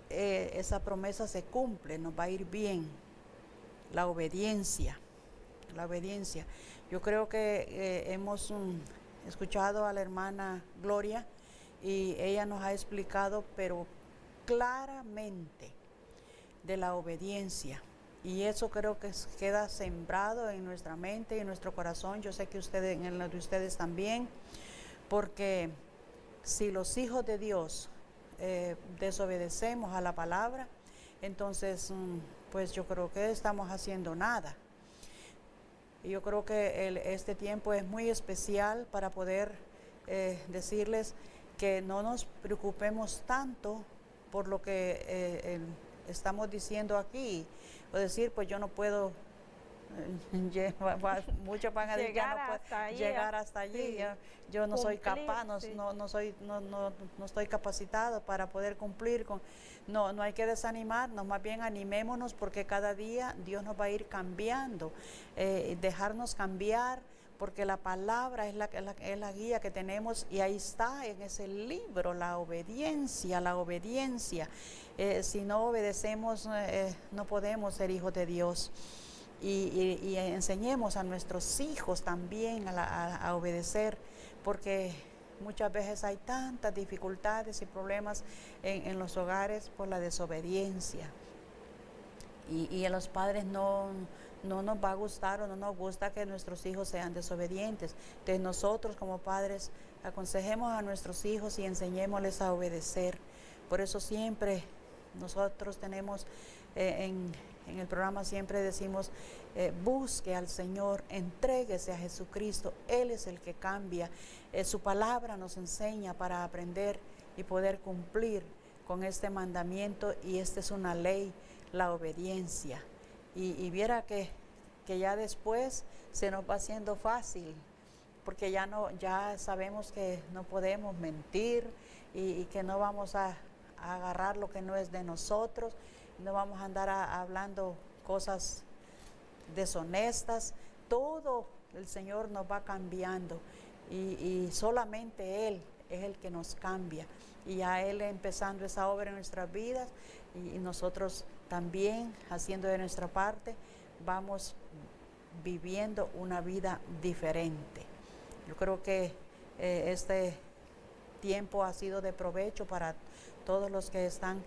esa promesa se cumple, nos va a ir bien. La obediencia. Yo creo que hemos escuchado a la hermana Gloria y ella nos ha explicado, pero claramente, de la obediencia. Y eso creo que queda sembrado en nuestra mente y en nuestro corazón. Yo sé que ustedes, en el de ustedes también, porque si los hijos de Dios desobedecemos a la palabra, entonces pues yo creo que estamos haciendo nada. Y yo creo que este tiempo es muy especial para poder decirles que no nos preocupemos tanto por lo que estamos diciendo aquí, o decir, pues yo no puedo, muchos van a decir, ya no puedo llegar hasta allí, sí. Yo no soy capaz, no estoy capacitado para poder cumplir con. No hay que desanimarnos, más bien animémonos, porque cada día Dios nos va a ir cambiando, dejarnos cambiar, porque la palabra es la guía que tenemos, y ahí está en ese libro, la obediencia. Si no obedecemos, no podemos ser hijos de Dios. Y enseñemos a nuestros hijos también a obedecer, porque muchas veces hay tantas dificultades y problemas en los hogares por la desobediencia. Y a los padres no nos va a gustar, o no nos gusta que nuestros hijos sean desobedientes. Entonces nosotros como padres aconsejemos a nuestros hijos y enseñémosles a obedecer. Por eso siempre nosotros tenemos en el programa siempre decimos, busque al Señor, entréguese a Jesucristo, Él es el que cambia. Su palabra nos enseña para aprender y poder cumplir con este mandamiento, y esta es una ley, la obediencia. Y viera que ya después se nos va haciendo fácil, porque ya sabemos que no podemos mentir y que no vamos a agarrar lo que no es de nosotros, no vamos a andar hablando cosas deshonestas. Todo el Señor nos va cambiando, y solamente Él es el que nos cambia, y ya Él empezando esa obra en nuestras vidas, y nosotros también haciendo de nuestra parte, vamos viviendo una vida diferente. Yo creo que este tiempo ha sido de provecho para todos los que están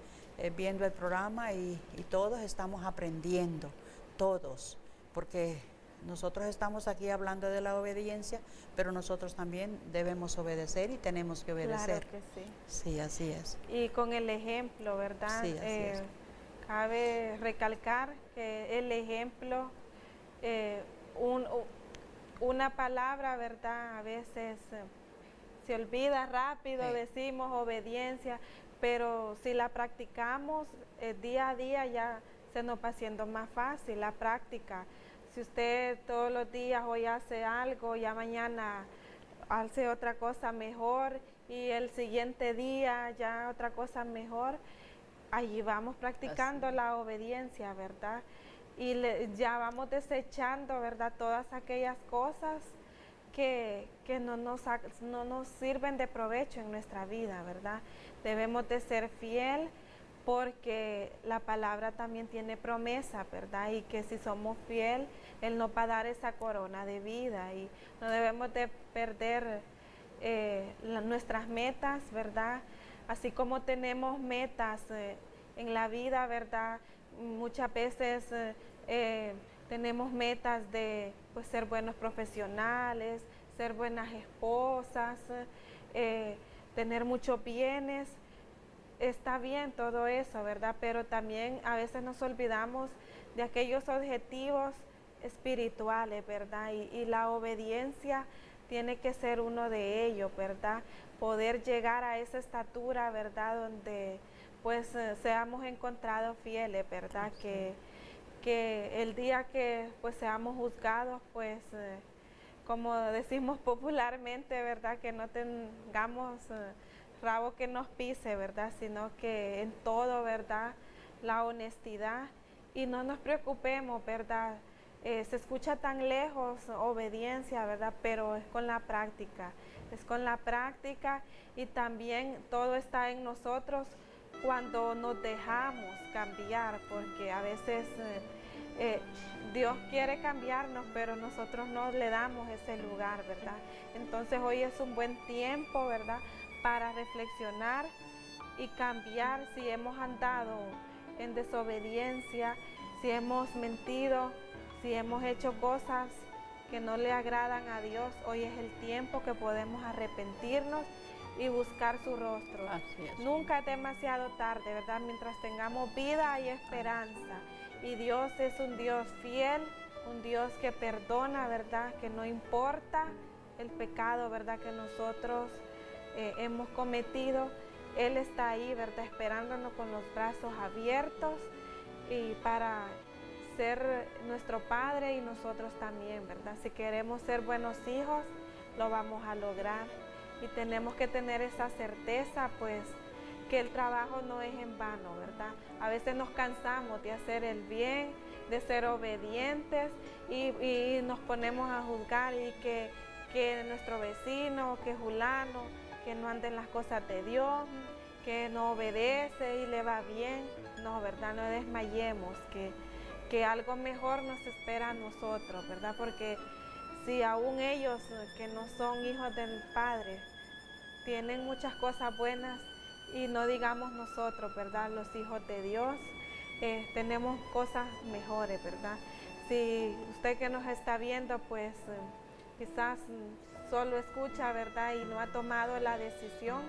viendo el programa, y todos estamos aprendiendo, todos, porque nosotros estamos aquí hablando de la obediencia, pero nosotros también debemos obedecer y tenemos que obedecer. Claro que sí. Sí, así es. Y con el ejemplo, ¿verdad? Sí, así es. Cabe recalcar que el ejemplo, una palabra, ¿verdad? A veces se olvida rápido, sí. Decimos obediencia, pero si la practicamos día a día, ya se nos va haciendo más fácil la práctica. Si usted todos los días hoy hace algo, ya mañana hace otra cosa mejor, y el siguiente día ya otra cosa mejor, allí vamos practicando la obediencia, ¿verdad? Y ya vamos desechando, ¿verdad?, todas aquellas cosas que no nos sirven de provecho en nuestra vida, ¿verdad? Debemos de ser fiel porque la palabra también tiene promesa, ¿verdad? Y que si somos fieles, Él nos va a dar esa corona de vida y no debemos de perder nuestras metas, ¿verdad? Así como tenemos metas en la vida, ¿verdad? Muchas veces tenemos metas de pues, ser buenos profesionales, ser buenas esposas, tener muchos bienes. Está bien todo eso, ¿verdad? Pero también a veces nos olvidamos de aquellos objetivos espirituales, ¿verdad? Y la obediencia tiene que ser uno de ellos, ¿verdad? Poder llegar a esa estatura, ¿verdad? Donde pues seamos encontrados fieles, ¿verdad? Que el día que pues seamos juzgados, pues como decimos popularmente, ¿verdad? Que no tengamos rabo que nos pise, ¿verdad? Sino que en todo, ¿verdad? La honestidad y no nos preocupemos, ¿verdad? Se escucha tan lejos obediencia, ¿verdad? Pero es con la práctica y también todo está en nosotros cuando nos dejamos cambiar, porque a veces Dios quiere cambiarnos, pero nosotros no le damos ese lugar, ¿verdad? Entonces hoy es un buen tiempo, ¿verdad? Para reflexionar y cambiar si hemos andado en desobediencia, si hemos mentido, si hemos hecho cosas que no le agradan a Dios. Hoy es el tiempo que podemos arrepentirnos y buscar su rostro. Nunca es demasiado tarde, ¿verdad? Mientras tengamos vida hay esperanza. Y Dios es un Dios fiel, un Dios que perdona, ¿verdad? Que no importa el pecado, ¿verdad? Que nosotros hemos cometido. Él está ahí, ¿verdad? Esperándonos con los brazos abiertos y para ser nuestro Padre y nosotros también, ¿verdad? Si queremos ser buenos hijos, lo vamos a lograr. Y tenemos que tener esa certeza, pues, que el trabajo no es en vano, ¿verdad? A veces nos cansamos de hacer el bien, de ser obedientes y nos ponemos a juzgar y que nuestro vecino, que fulano, que no anda en las cosas de Dios, que no obedece y le va bien. No, ¿verdad? No desmayemos, que algo mejor nos espera a nosotros, ¿verdad? Porque si aún ellos que no son hijos del Padre tienen muchas cosas buenas y no digamos nosotros, ¿verdad? Los hijos de Dios tenemos cosas mejores, ¿verdad? Si usted que nos está viendo, pues quizás solo escucha, ¿verdad? Y no ha tomado la decisión,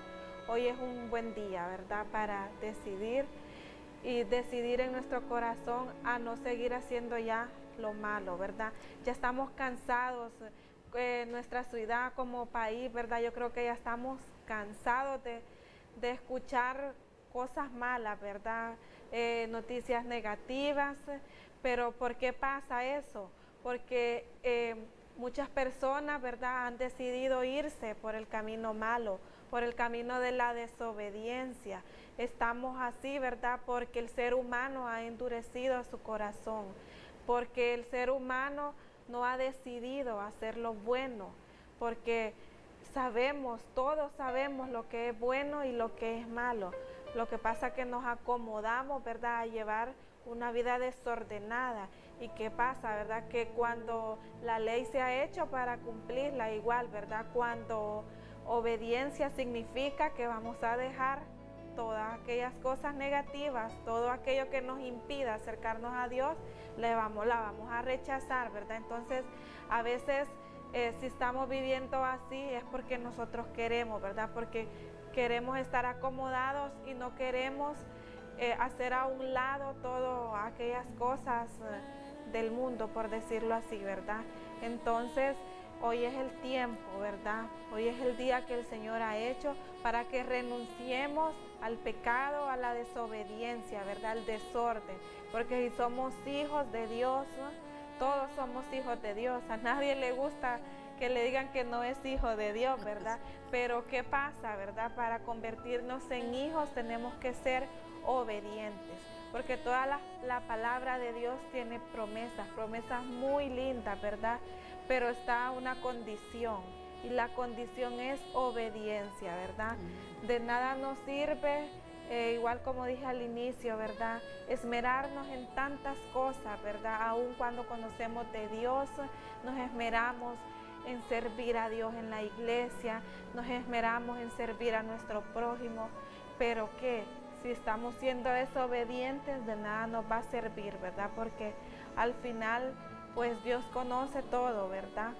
hoy es un buen día, ¿verdad? Para decidir y decidir en nuestro corazón a no seguir haciendo ya lo malo, ¿verdad? Ya estamos cansados, nuestra ciudad como país, ¿verdad? Yo creo que ya estamos cansados de escuchar cosas malas, ¿verdad? Noticias negativas, pero ¿por qué pasa eso? Porque muchas personas, ¿verdad? Han decidido irse por el camino malo, por el camino de la desobediencia. Estamos así, ¿verdad? Porque el ser humano ha endurecido su corazón, porque el ser humano no ha decidido hacer lo bueno, porque sabemos, todos sabemos lo que es bueno y lo que es malo. Lo que pasa es que nos acomodamos, ¿verdad?, a llevar una vida desordenada. ¿Y qué pasa, verdad? Que cuando la ley se ha hecho para cumplirla igual, ¿verdad? Cuando obediencia significa que vamos a dejar todas aquellas cosas negativas, todo aquello que nos impida acercarnos a Dios, la vamos a rechazar, ¿verdad? Entonces, a veces, si estamos viviendo así, es porque nosotros queremos, ¿verdad? Porque queremos estar acomodados y no queremos hacer a un lado todas aquellas cosas del mundo, por decirlo así, ¿verdad? Entonces, hoy es el tiempo, ¿verdad? Hoy es el día que el Señor ha hecho para que renunciemos al pecado, a la desobediencia, ¿verdad? Al desorden. Porque si somos hijos de Dios, ¿no? Todos somos hijos de Dios. A nadie le gusta que le digan que no es hijo de Dios, ¿verdad? Pero ¿qué pasa, verdad? Para convertirnos en hijos tenemos que ser obedientes. Porque toda la palabra de Dios tiene promesas muy lindas, ¿verdad? Pero está una condición, y la condición es obediencia, ¿verdad? De nada nos sirve igual como dije al inicio, ¿verdad? Esmerarnos en tantas cosas, ¿verdad? Aun cuando conocemos de Dios, nos esmeramos en servir a Dios en la iglesia, nos esmeramos en servir a nuestro prójimo, pero que si estamos siendo desobedientes, de nada nos va a servir, ¿verdad? Porque al final, pues Dios conoce todo, ¿verdad?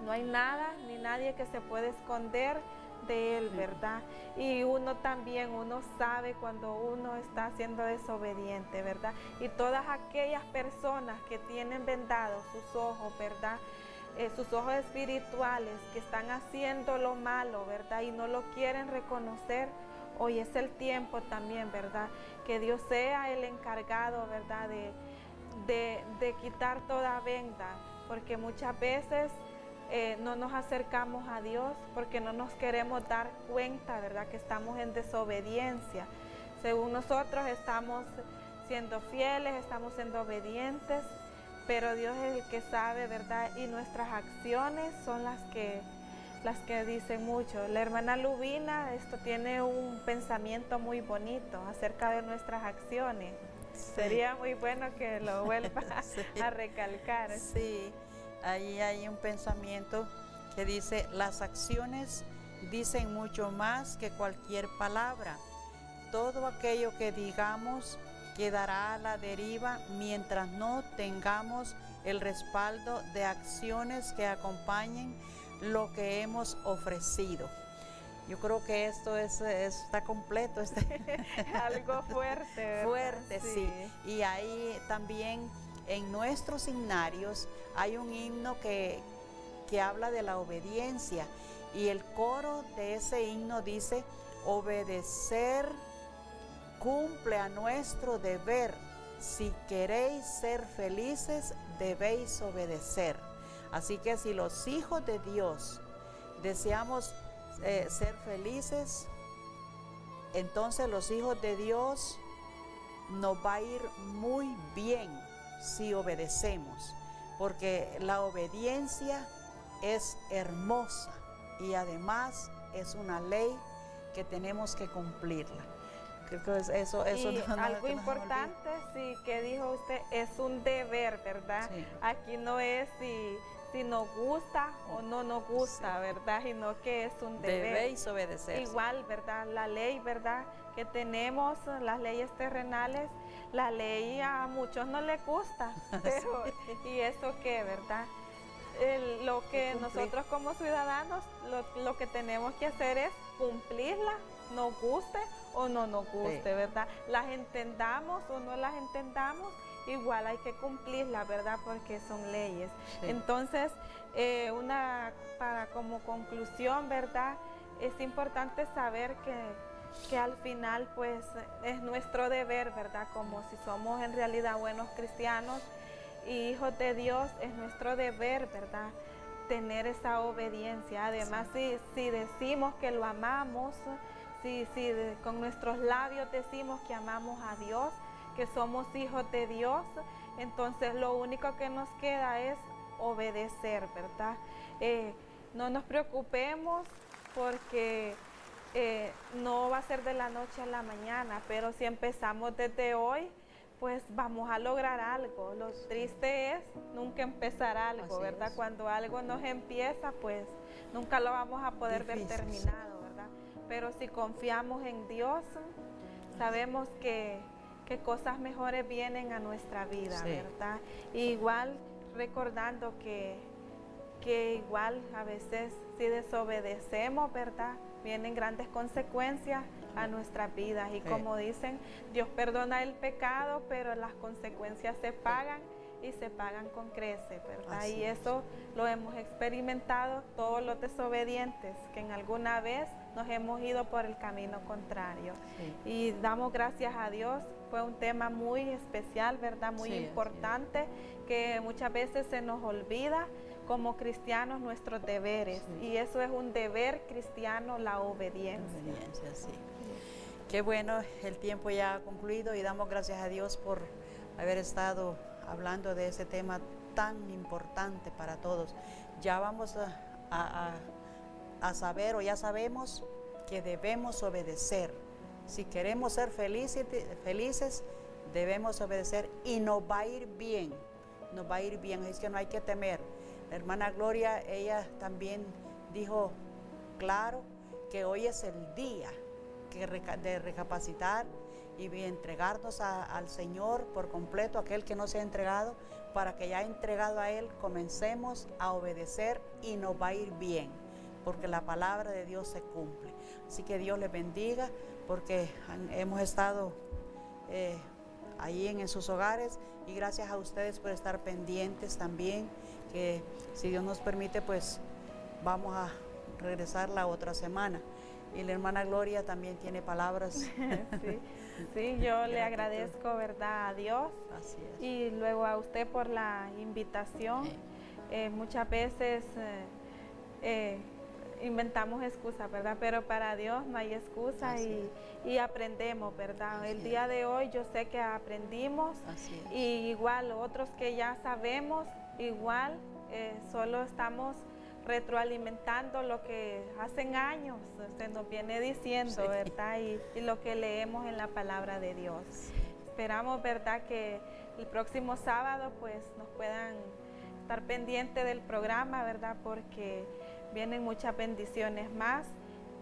No hay nada ni nadie que se pueda esconder de Él, ¿verdad? Y uno también, uno sabe cuando uno está siendo desobediente, ¿verdad? Y todas aquellas personas que tienen vendados sus ojos, ¿verdad? Sus ojos espirituales, que están haciendo lo malo, ¿verdad? Y no lo quieren reconocer. Hoy es el tiempo también, ¿verdad? Que Dios sea el encargado, ¿verdad? De quitar toda venda, porque muchas veces no nos acercamos a Dios porque no nos queremos dar cuenta, ¿verdad? Que estamos en desobediencia. Según nosotros estamos siendo fieles, estamos siendo obedientes, pero Dios es el que sabe, ¿verdad? Y nuestras acciones son las que dicen mucho. La hermana Lubina tiene un pensamiento muy bonito acerca de nuestras acciones. Sí. Sería muy bueno que lo vuelva sí. a recalcar. Sí, ahí hay un pensamiento que dice: las acciones dicen mucho más que cualquier palabra. Todo aquello que digamos quedará a la deriva mientras no tengamos el respaldo de acciones que acompañen lo que hemos ofrecido. Yo creo que esto está completo. Algo fuerte, ¿verdad? Fuerte, sí. Y ahí también en nuestros himnarios hay un himno que habla de la obediencia, y el coro de ese himno dice: obedecer cumple a nuestro deber, si queréis ser felices debéis obedecer. Así que si los hijos de Dios deseamos ser felices, entonces los hijos de Dios nos va a ir muy bien si obedecemos, porque la obediencia es hermosa y además es una ley que tenemos que cumplirla. Creo que eso y algo importante, sí, que dijo usted, es un deber, ¿verdad? Sí. Aquí no es si nos gusta o no nos gusta, sí, ¿verdad? Sino que es un deber. Debéis obedecer. Igual, ¿verdad? La ley, ¿verdad? Que tenemos, las leyes terrenales, la ley a muchos no les gusta, pero ¿y eso qué, verdad? Lo que nosotros como ciudadanos, lo que tenemos que hacer es cumplirla, nos guste o no nos guste, sí, ¿verdad? Las entendamos o no las entendamos, igual hay que cumplirlas, ¿verdad? Porque son leyes. Sí. Entonces, como conclusión, ¿verdad? Es importante saber que al final, pues, es nuestro deber, ¿verdad? Como si somos en realidad buenos cristianos y hijos de Dios, es nuestro deber, ¿verdad? Tener esa obediencia. Además, sí, si decimos que lo amamos, si con nuestros labios decimos que amamos a Dios, que somos hijos de Dios, entonces lo único que nos queda es obedecer, ¿verdad? No nos preocupemos porque no va a ser de la noche a la mañana, pero si empezamos desde hoy, pues vamos a lograr algo. Lo triste es nunca empezar algo, así ¿verdad? Es. Cuando algo nos empieza, pues nunca lo vamos a poder ver terminado, ¿verdad? Pero si confiamos en Dios, sabemos que cosas mejores vienen a nuestra vida, sí, ¿verdad? Y igual recordando que igual a veces si desobedecemos, ¿verdad? Vienen grandes consecuencias a nuestras vidas. Y como dicen, Dios perdona el pecado, pero las consecuencias se pagan y se pagan con creces, ¿verdad? Así y eso lo hemos experimentado todos los desobedientes, que en alguna vez nos hemos ido por el camino contrario. Sí. Y damos gracias a Dios. Fue un tema muy especial, ¿verdad? Muy importante, que muchas veces se nos olvida como cristianos nuestros deberes. Sí. Y eso es un deber cristiano, la obediencia. Obediencia, sí. Qué bueno, el tiempo ya ha concluido y damos gracias a Dios por haber estado hablando de ese tema tan importante para todos. Ya vamos a saber, o ya sabemos, que debemos obedecer. Si queremos ser felices, debemos obedecer y nos va a ir bien, nos va a ir bien, es que no hay que temer. La hermana Gloria, ella también dijo claro que hoy es el día de recapacitar y entregarnos al Señor por completo, aquel que no se ha entregado, para que ya entregado a Él comencemos a obedecer y nos va a ir bien, porque la palabra de Dios se cumple. Así que Dios les bendiga, porque hemos estado allí en sus hogares, y gracias a ustedes por estar pendientes también, que si Dios nos permite, pues vamos a regresar la otra semana. Y la hermana Gloria también tiene palabras. Sí, yo le agradezco, ¿verdad?, a Dios. Así es. Y luego a usted por la invitación. Muchas veces inventamos excusas, ¿verdad? Pero para Dios no hay excusa, y aprendemos, ¿verdad? El día de hoy yo sé que aprendimos, y igual otros que ya sabemos, igual solo estamos retroalimentando lo que hace años se nos viene diciendo, ¿verdad? Y lo que leemos en la palabra de Dios. Esperamos, ¿verdad?, que el próximo sábado pues nos puedan estar pendientes del programa, ¿verdad?, porque vienen muchas bendiciones más,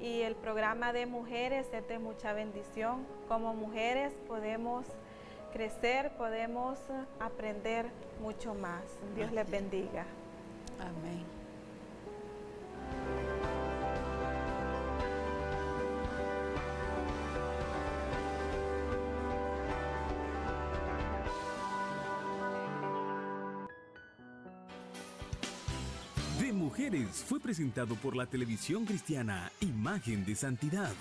y el programa de mujeres es de mucha bendición. Como mujeres podemos crecer, podemos aprender mucho más. Dios les bendiga. Amén. De Mujeres fue presentado por la televisión cristiana Imagen de Santidad.